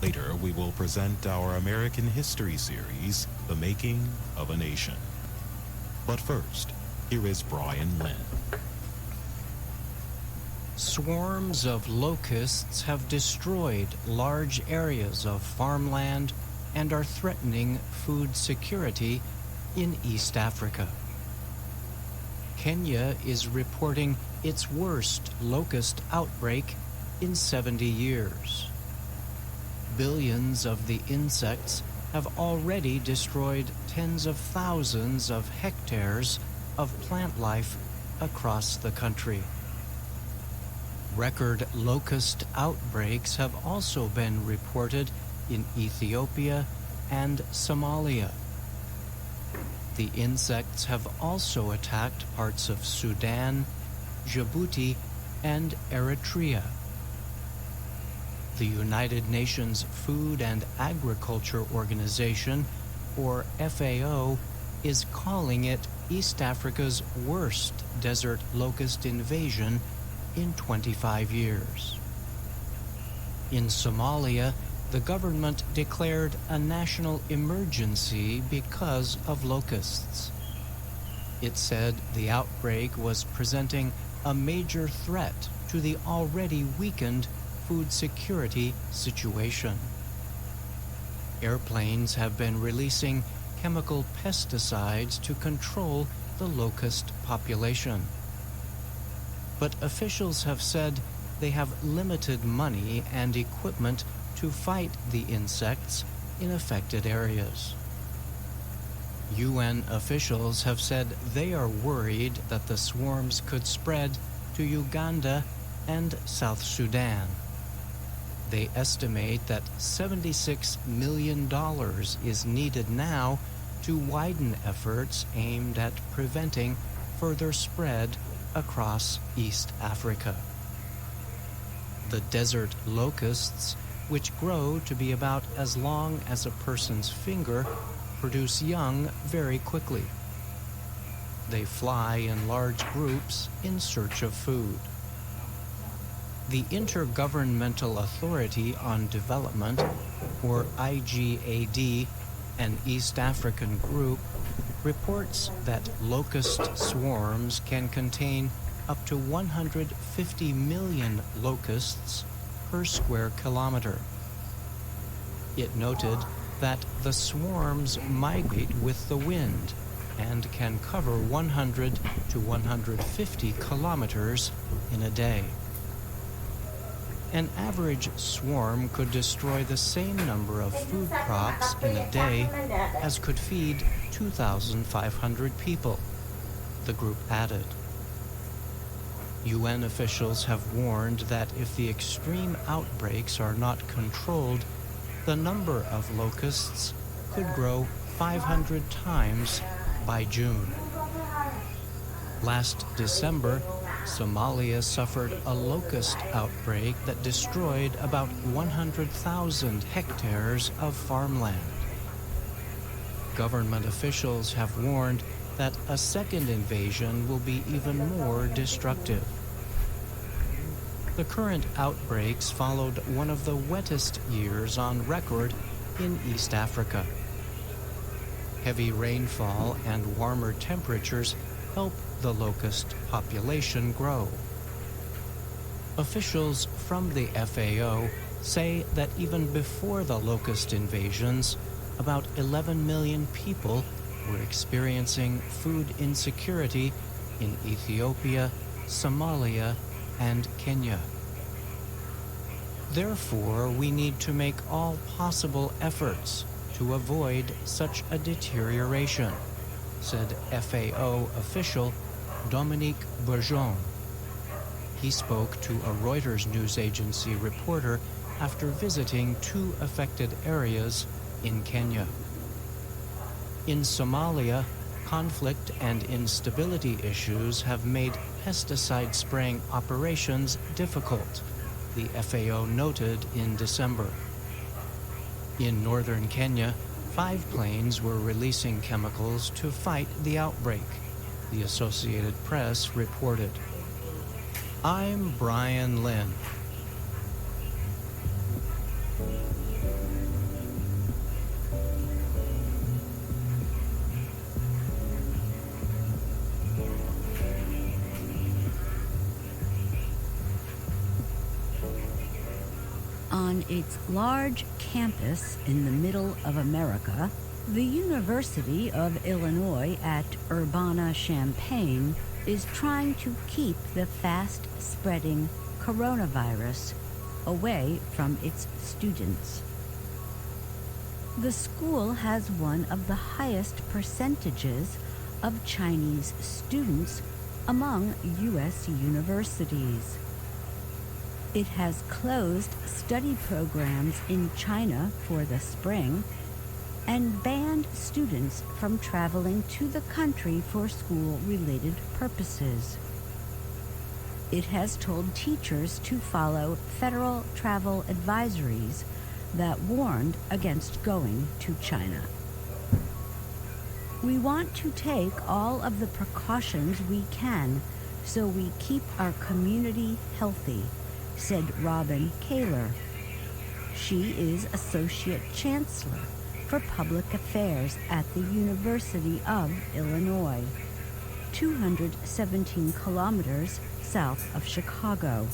Later, we will present our American history series, The Making of a Nation. But first, here is Brian Lynn. Swarms of locusts have destroyed large areas of farmland and are threatening food security in East Africa. Kenya is reporting its worst locust outbreak in 70 years. Billions of the insects have already destroyed tens of thousands of hectares of plant life across the country. Record locust outbreaks have also been reported in Ethiopia and Somalia. The insects have also attacked parts of Sudan, Djibouti, and Eritrea. The United Nations Food and Agriculture Organization, or FAO, is calling it East Africa's worst desert locust invasion in 25 years. In Somalia, the government declared a national emergency because of locusts. It said the outbreak was presenting a major threat to the already weakened food security situation. Airplanes have been releasing chemical pesticides to control the locust population. But officials have said they have limited money and equipment to fight the insects in affected areas. UN officials have said they are worried that the swarms could spread to Uganda and South Sudan. They estimate that $76 million is needed now to widen efforts aimed at preventing further spread across East Africa. The desert locusts, which grow to be about as long as a person's finger, produce young very quickly. They fly in large groups in search of food. The Intergovernmental Authority on Development, or IGAD, an East African group, reports that locust swarms can contain up to 150 million locusts per square kilometer. It noted that the swarms migrate with the wind and can cover 100 to 150 kilometers in a day. An average swarm could destroy the same number of food crops in a day as could feed 2,500 people, the group added. UN officials have warned that if the extreme outbreaks are not controlled, the number of locusts could grow 500 times by June. Last December, Somalia suffered a locust outbreak that destroyed about 100,000 hectares of farmland. Government officials have warned that a second invasion will be even more destructive. The current outbreaks followed one of the wettest years on record in East Africa. Heavy rainfall and warmer temperatures help the locust population grow. Officials from the FAO say that even before the locust invasions, about 11 million people were experiencing food insecurity in Ethiopia, Somalia, and Kenya. Therefore, we need to make all possible efforts to avoid such a deterioration, said FAO official Dominique Bourgeon. He spoke to a Reuters news agency reporter after visiting 2 affected areas in Kenya. In Somalia, conflict and instability issues have made pesticide spraying operations difficult, the FAO noted in December. In northern Kenya, 5 planes were releasing chemicals to fight the outbreak, the Associated Press reported. I'm Brian Lynn. its large campus in the middle of America, the University of Illinois at Urbana-Champaign is trying to keep the fast-spreading coronavirus away from its students. The school has one of the highest percentages of Chinese students among U.S. universities. It has closed study programs in China for the spring and banned students from traveling to the country for school-related purposes. It has told teachers to follow federal travel advisories that warned against going to China. We want to take all of the precautions we can so we keep our community healthy, said Robin Kaler. She is Associate Chancellor for Public Affairs at the University of Illinois, 217 kilometers south of Chicago.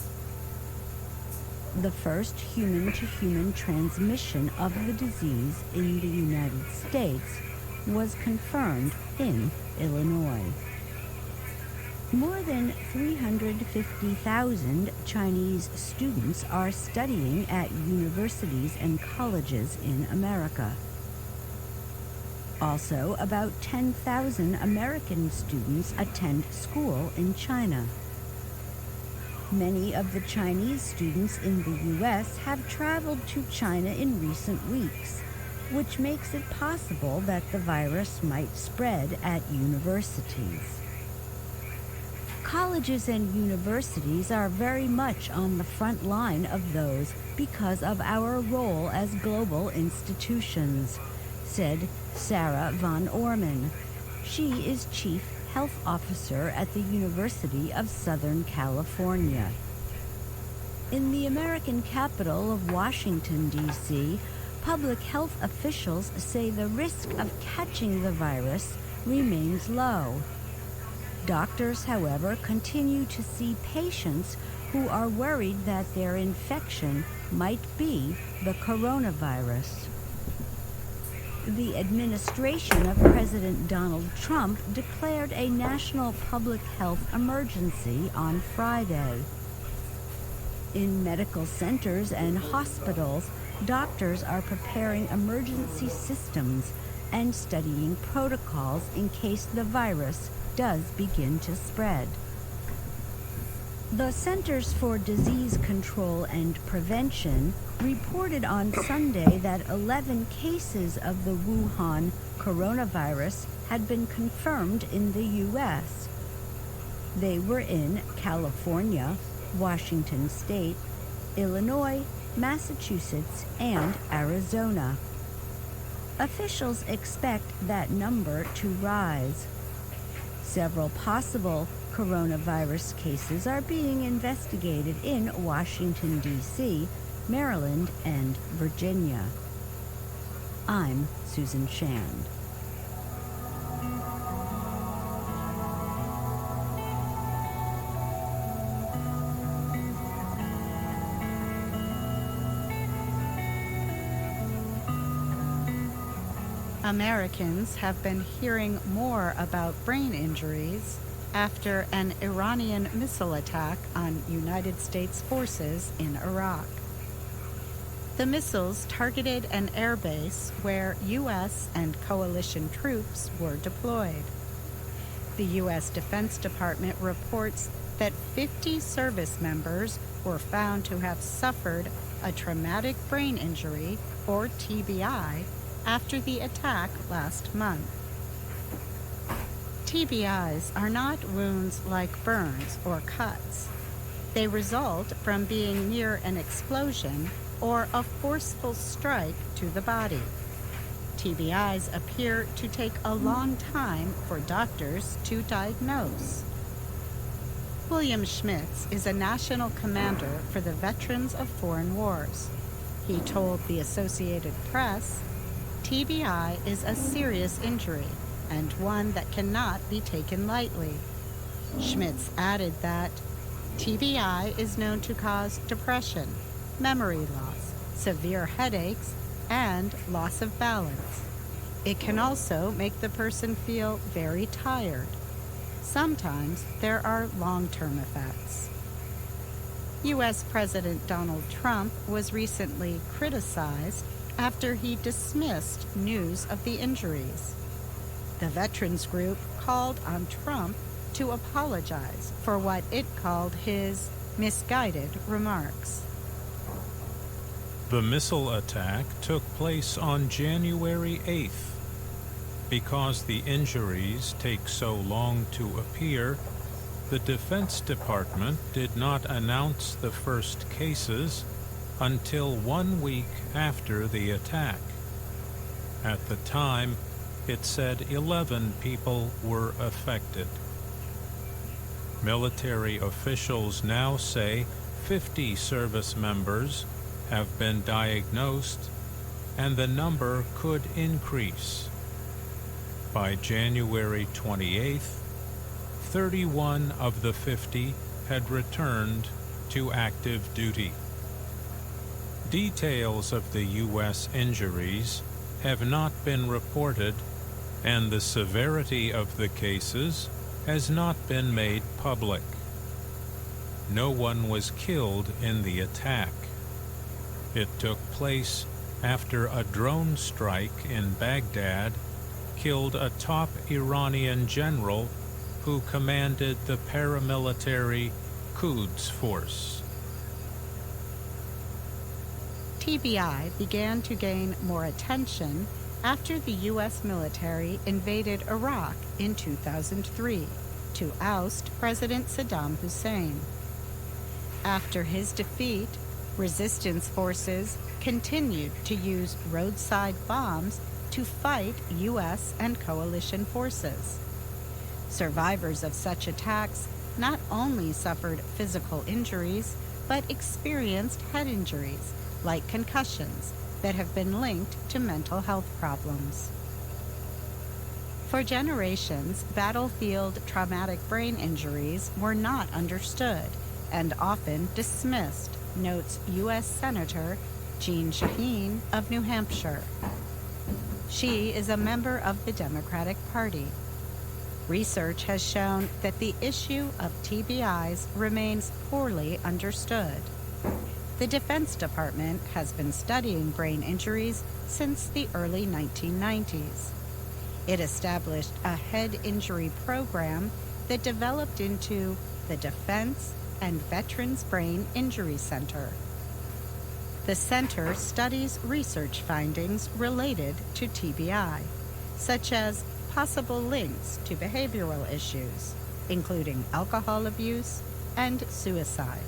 The first human-to-human transmission of the disease in the United States was confirmed in Illinois. More than 350,000 Chinese students are studying at universities and colleges in America. Also, about 10,000 American students attend school in China. Many of the Chinese students in the U.S. have traveled to China in recent weeks, which makes it possible that the virus might spread at universities. Colleges and universities are very much on the front line of those because of our role as global institutions, said Sarah von Orman. She is Chief Health Officer at the University of Southern California. In the American capital of Washington, D.C., public health officials say the risk of catching the virus remains low. Doctors, however, continue to see patients who are worried that their infection might be the coronavirus. The administration of President Donald Trump declared a national public health emergency on Friday. In medical centers and hospitals, doctors are preparing emergency systems and studying protocols in case the virus does begin to spread. The Centers for Disease Control and Prevention reported on Sunday that 11 cases of the Wuhan coronavirus had been confirmed in the U.S. They were in California, Washington State, Illinois, Massachusetts, and Arizona. Officials expect that number to rise. Several possible coronavirus cases are being investigated in Washington, D.C., Maryland, and Virginia. I'm Susan Shand. Americans have been hearing more about brain injuries after an Iranian missile attack on United States forces in Iraq. The missiles targeted an airbase where U.S. and coalition troops were deployed. The U.S. Defense Department reports that 50 service members were found to have suffered a traumatic brain injury, or TBI, after the attack last month. TBIs are not wounds like burns or cuts. They result from being near an explosion or a forceful strike to the body. TBIs appear to take a long time for doctors to diagnose. William Schmitz is a national commander for the Veterans of Foreign Wars. He told the Associated Press, "TBI is a serious injury and one that cannot be taken lightly." Schmitz added that TBI is known to cause depression, memory loss, severe headaches, and loss of balance. It can also make the person feel very tired. Sometimes there are long-term effects. U.S. President Donald Trump was recently criticized after he dismissed news of the injuries. The veterans group called on Trump to apologize for what it called his misguided remarks. The missile attack took place on January 8th. Because the injuries take so long to appear, the Defense Department did not announce the first cases until 1 week after the attack. At the time, it said 11 people were affected. Military officials now say 50 service members have been diagnosed, and the number could increase. By January 28th, 31 of the 50 had returned to active duty. Details of the U.S. injuries have not been reported, and the severity of the cases has not been made public. No one was killed in the attack. It took place after a drone strike in Baghdad killed a top Iranian general who commanded the paramilitary Quds Force. TBI began to gain more attention after the U.S. military invaded Iraq in 2003 to oust President Saddam Hussein. After his defeat, resistance forces continued to use roadside bombs to fight U.S. and coalition forces. Survivors of such attacks not only suffered physical injuries, but experienced head injuries, like concussions, that have been linked to mental health problems. For generations, battlefield traumatic brain injuries were not understood and often dismissed, notes U.S. Senator Jeanne Shaheen of New Hampshire. She is a member of the Democratic Party. Research has shown that the issue of TBIs remains poorly understood. The Defense Department has been studying brain injuries since the early 1990s. It established a head injury program that developed into the Defense and Veterans Brain Injury Center. The center studies research findings related to TBI, such as possible links to behavioral issues, including alcohol abuse and suicide.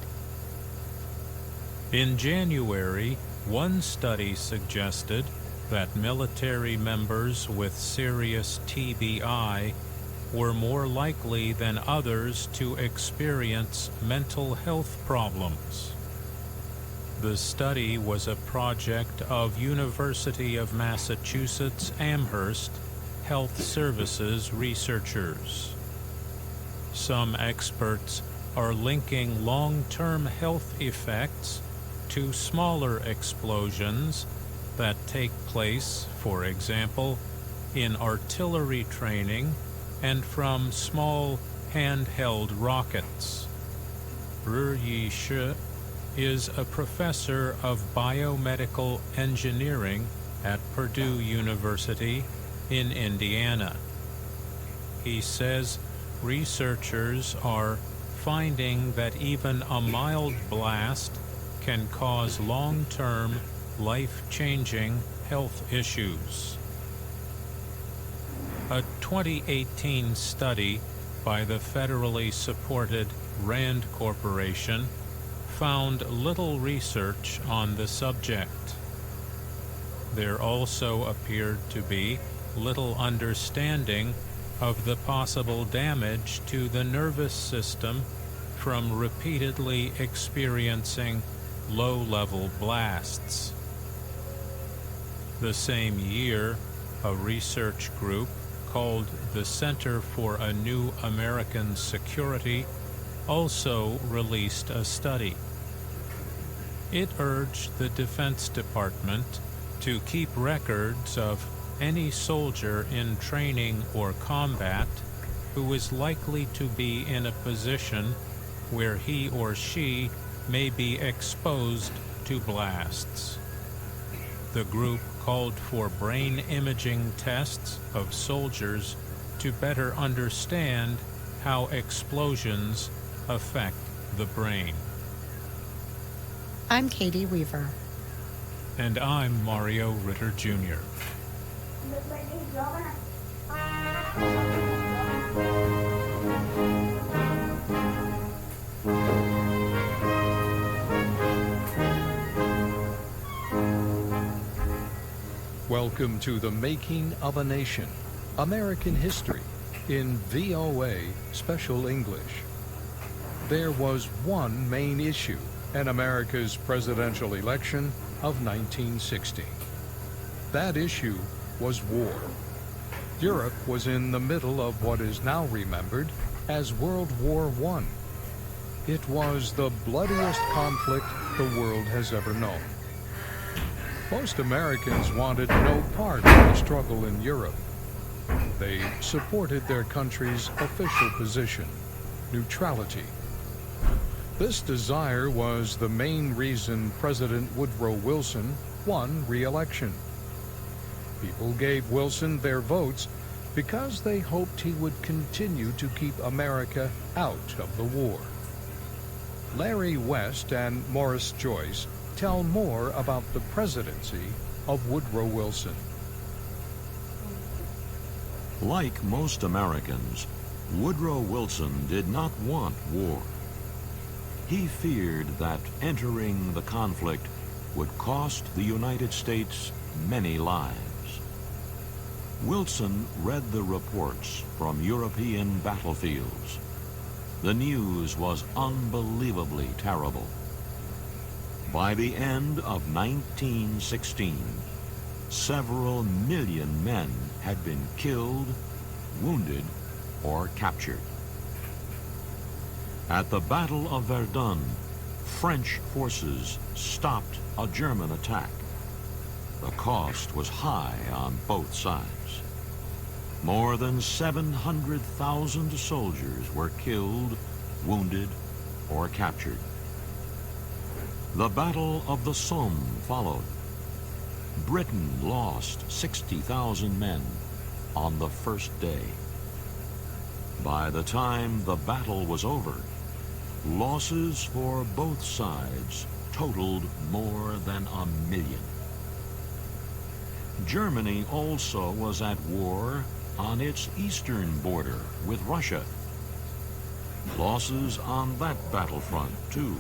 In January, one study suggested that military members with serious TBI were more likely than others to experience mental health problems. The study was a project of University of Massachusetts Amherst Health Services researchers. Some experts are linking long-term health effects to smaller explosions that take place, for example, in artillery training and from small handheld rockets. Yi Shi is a professor of biomedical engineering at Purdue University in Indiana. He says researchers are finding that even a mild blast can cause long-term, life-changing health issues. A 2018 study by the federally supported RAND Corporation found little research on the subject. There also appeared to be little understanding of the possible damage to the nervous system from repeatedly experiencing low-level blasts. The same year, a research group called the Center for a New American Security also released a study. It urged the Defense Department to keep records of any soldier in training or combat who is likely to be in a position where he or she may be exposed to blasts. The group called for brain imaging tests of soldiers to better understand how explosions affect the brain. I'm Katie Weaver. And I'm Mario Ritter Jr. Welcome to The Making of a Nation, American History, in VOA Special English. There was one main issue in America's presidential election of 1960. That issue was war. Europe was in the middle of what is now remembered as World War I. It was the bloodiest conflict the world has ever known. Most Americans wanted no part of the struggle in Europe. They supported their country's official position, neutrality. This desire was the main reason President Woodrow Wilson won re-election. People gave Wilson their votes because they hoped he would continue to keep America out of the war. Larry West and Morris Joyce tell more about the presidency of Woodrow Wilson. Like most Americans, Woodrow Wilson did not want war. He feared that entering the conflict would cost the United States many lives. Wilson read the reports from European battlefields. The news was unbelievably terrible. By the end of 1916, several million men had been killed, wounded, or captured. At the Battle of Verdun, French forces stopped a German attack. The cost was high on both sides. More than 700,000 soldiers were killed, wounded, or captured. The Battle of the Somme followed. Britain lost 60,000 men on the first day. By the time the battle was over, losses for both sides totaled more than 1 million. Germany also was at war on its eastern border with Russia. Losses on that battlefront, too,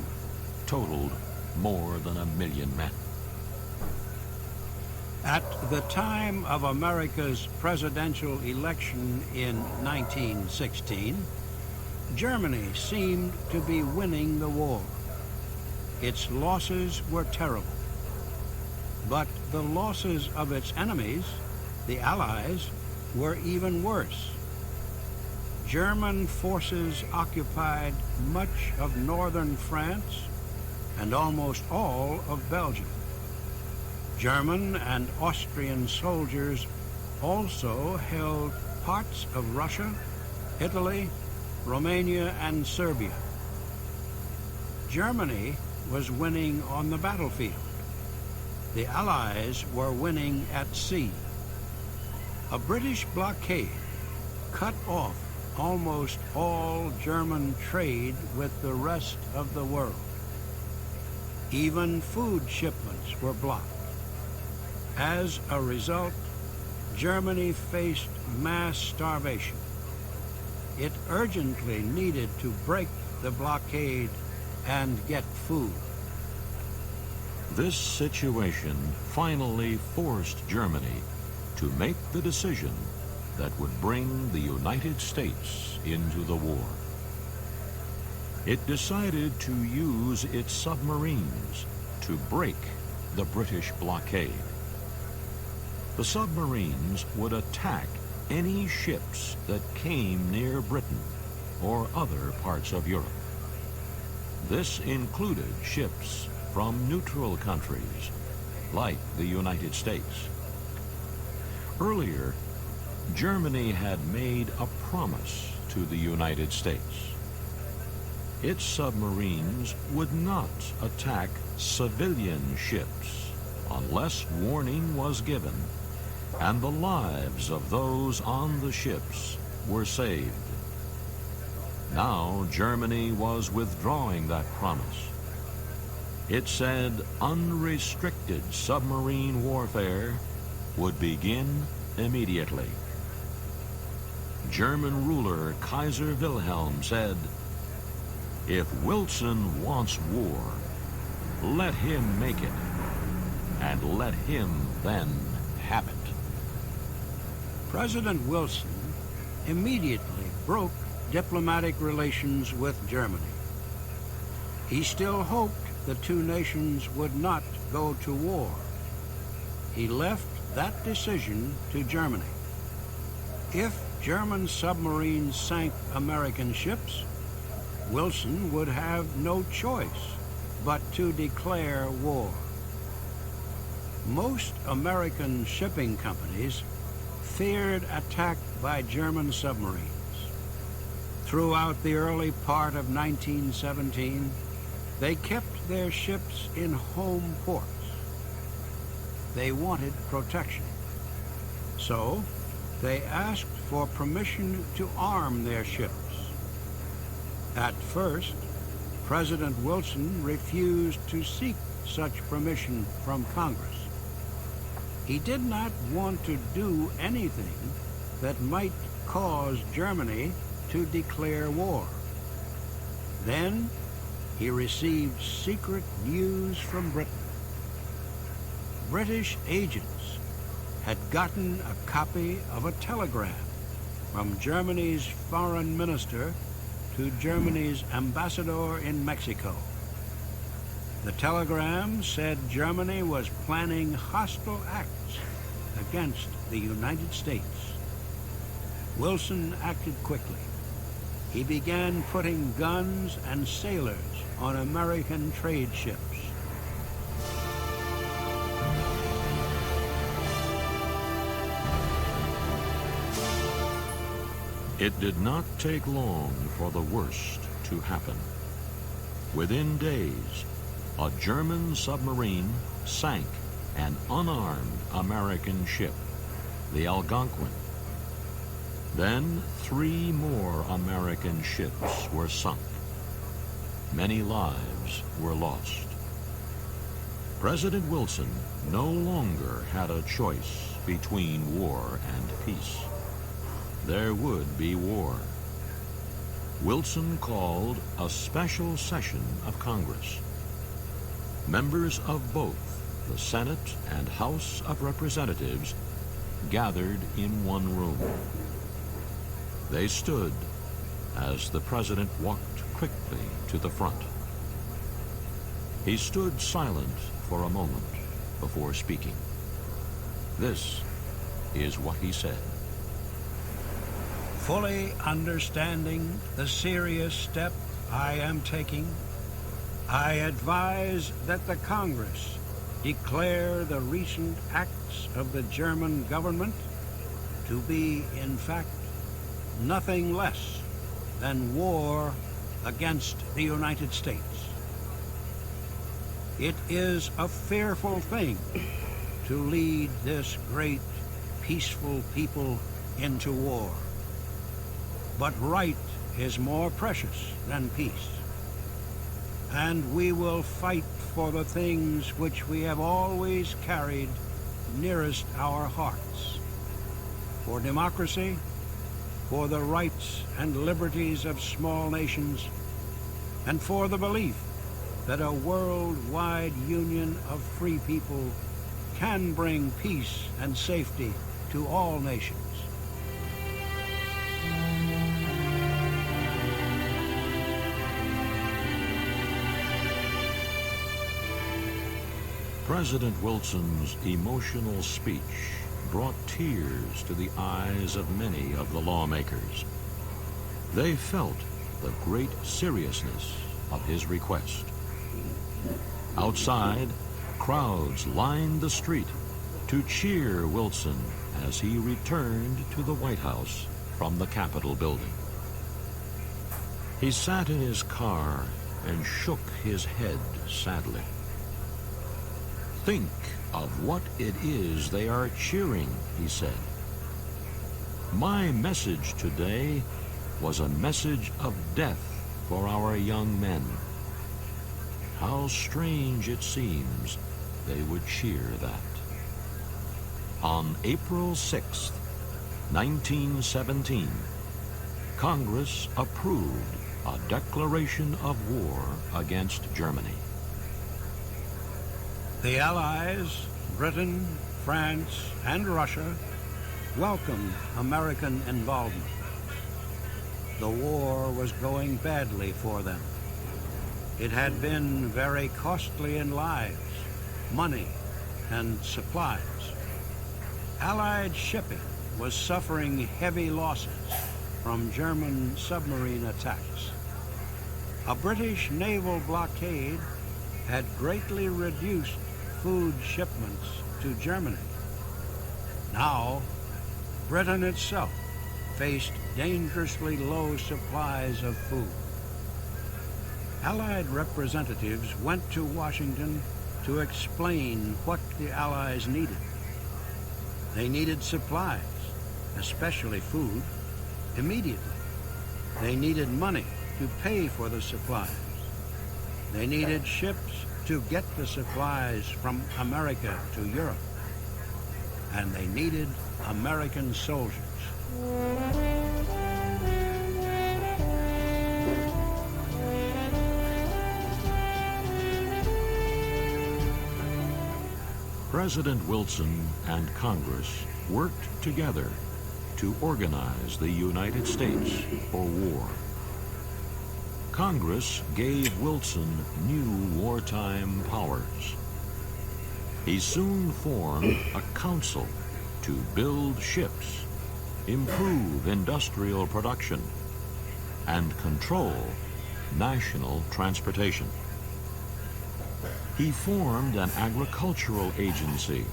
totaled more than 1 million men. At the time of America's presidential election in 1916, Germany seemed to be winning the war. Its losses were terrible. But the losses of its enemies, the Allies, were even worse. German forces occupied much of northern France and almost all of Belgium. German and Austrian soldiers also held parts of Russia, Italy, Romania, and Serbia. Germany was winning on the battlefield. The Allies were winning at sea. A British blockade cut off almost all German trade with the rest of the world. Even food shipments were blocked. As a result, Germany faced mass starvation. It urgently needed to break the blockade and get food. This situation finally forced Germany to make the decision that would bring the United States into the war. It decided to use its submarines to break the British blockade. The submarines would attack any ships that came near Britain or other parts of Europe. This included ships from neutral countries, like the United States. Earlier, Germany had made a promise to the United States. Its submarines would not attack civilian ships unless warning was given and the lives of those on the ships were saved. Now Germany was withdrawing that promise. It said unrestricted submarine warfare would begin immediately. German ruler Kaiser Wilhelm said, "If Wilson wants war, let him make it, and let him then have it." President Wilson immediately broke diplomatic relations with Germany. He still hoped the two nations would not go to war. He left that decision to Germany. If German submarines sank American ships, Wilson would have no choice but to declare war. Most American shipping companies feared attack by German submarines. Throughout the early part of 1917, they kept their ships in home ports. They wanted protection. So, they asked for permission to arm their ships. At first, President Wilson refused to seek such permission from Congress. He did not want to do anything that might cause Germany to declare war. Then he received secret news from Britain. British agents had gotten a copy of a telegram from Germany's foreign minister to Germany's ambassador in Mexico. The telegram said Germany was planning hostile acts against the United States. Wilson acted quickly. He began putting guns and sailors on American trade ships. It did not take long for the worst to happen. Within days, a German submarine sank an unarmed American ship, the Algonquin. Then 3 more American ships were sunk. Many lives were lost. President Wilson no longer had a choice between war and peace. There would be war. Wilson called a special session of Congress. Members of both the Senate and House of Representatives gathered in one room. They stood as the president walked quickly to the front. He stood silent for a moment before speaking. This is what he said. Fully understanding the serious step I am taking, I advise that the Congress declare the recent acts of the German government to be, in fact, nothing less than war against the United States. It is a fearful thing to lead this great, peaceful people into war. But right is more precious than peace. And we will fight for the things which we have always carried nearest our hearts. For democracy, for the rights and liberties of small nations, and for the belief that a worldwide union of free people can bring peace and safety to all nations. President Wilson's emotional speech brought tears to the eyes of many of the lawmakers. They felt the great seriousness of his request. Outside, crowds lined the street to cheer Wilson as he returned to the White House from the Capitol building. He sat in his car and shook his head sadly. "Think of what it is they are cheering," he said. "My message today was a message of death for our young men. How strange it seems they would cheer that." On April 6th, 1917, Congress approved a declaration of war against Germany. The Allies, Britain, France, and Russia welcomed American involvement. The war was going badly for them. It had been very costly in lives, money, and supplies. Allied shipping was suffering heavy losses from German submarine attacks. A British naval blockade had greatly reduced food shipments to Germany. Now, Britain itself faced dangerously low supplies of food. Allied representatives went to Washington to explain what the Allies needed. They needed supplies, especially food, immediately. They needed money to pay for the supplies. They needed ships to get the supplies from America to Europe. And they needed American soldiers. President Wilson and Congress worked together to organize the United States for war. Congress gave Wilson new wartime powers. He soon formed a council to build ships, improve industrial production, and control national transportation. He formed an agricultural agency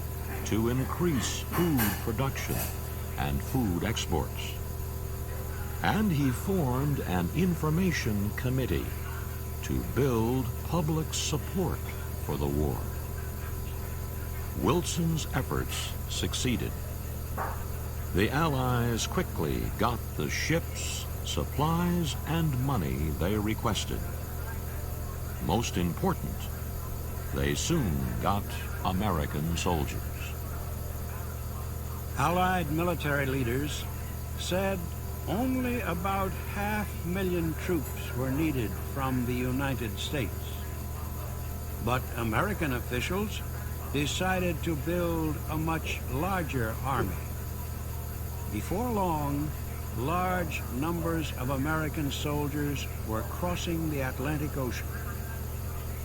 to increase food production and food exports. And he formed an information committee to build public support for the war. Wilson's efforts succeeded. The Allies quickly got the ships, supplies, and money they requested. Most important, they soon got American soldiers. Allied military leaders said only about 500,000 troops were needed from the United States. But American officials decided to build a much larger army. Before long, large numbers of American soldiers were crossing the Atlantic Ocean.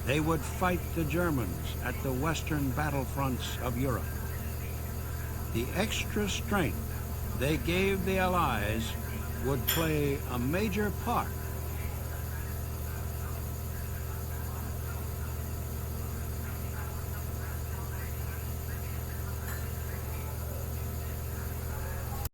They would fight the Germans at the western battlefronts of Europe. The extra strength they gave the Allies would play a major part